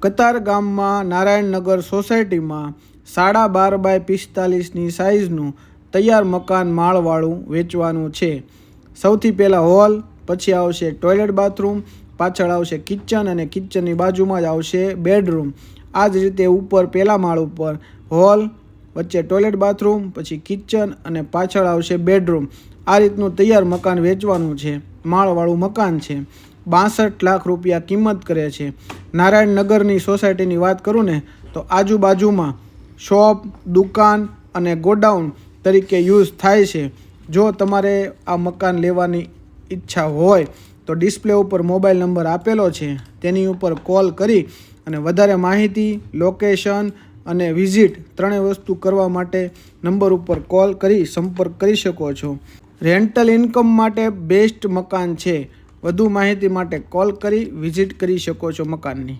કતારગામમાં નારાયણનગર સોસાયટીમાં 12.5 બાય 45ની સાઇઝનું તૈયાર મકાન માળવાળું વેચવાનું છે। સૌથી પહેલાં હોલ, પછી આવશે ટોયલેટ બાથરૂમ, પાછળ આવશે કિચન અને કિચનની બાજુમાં જ આવશે બેડરૂમ। આ જ રીતે ઉપર પહેલા માળ ઉપર હોલ, વચ્ચે ટોયલેટ બાથરૂમ, પછી કિચન અને પાછળ આવશે બેડરૂમ। આ રીતનું તૈયાર મકાન વેચવાનું છે। માળવાળું મકાન છે। 62 લાખ રૂપિયા કિંમત કરે છે। નારાયણનગરની સોસાયટીની વાત કરું ને તો આજુબાજુમાં શોપ, દુકાન અને ગોડાઉન તરીકે યુઝ થાય છે। જો તમારે આ મકાન લેવાની ઈચ્છા હોય તો ડિસ્પ્લે ઉપર મોબાઈલ નંબર આપેલો છે, તેની ઉપર કોલ કરી અને વધારે માહિતી, લોકેશન અને વિઝિટ ત્રણેય વસ્તુ કરવા માટે નંબર ઉપર કોલ કરી સંપર્ક કરી શકો છો। રેન્ટલ ઇન્કમ માટે બેસ્ટ મકાન છે। વધુ માહિતી માટે કોલ કરી વિઝિટ કરી શકો છો મકાનની।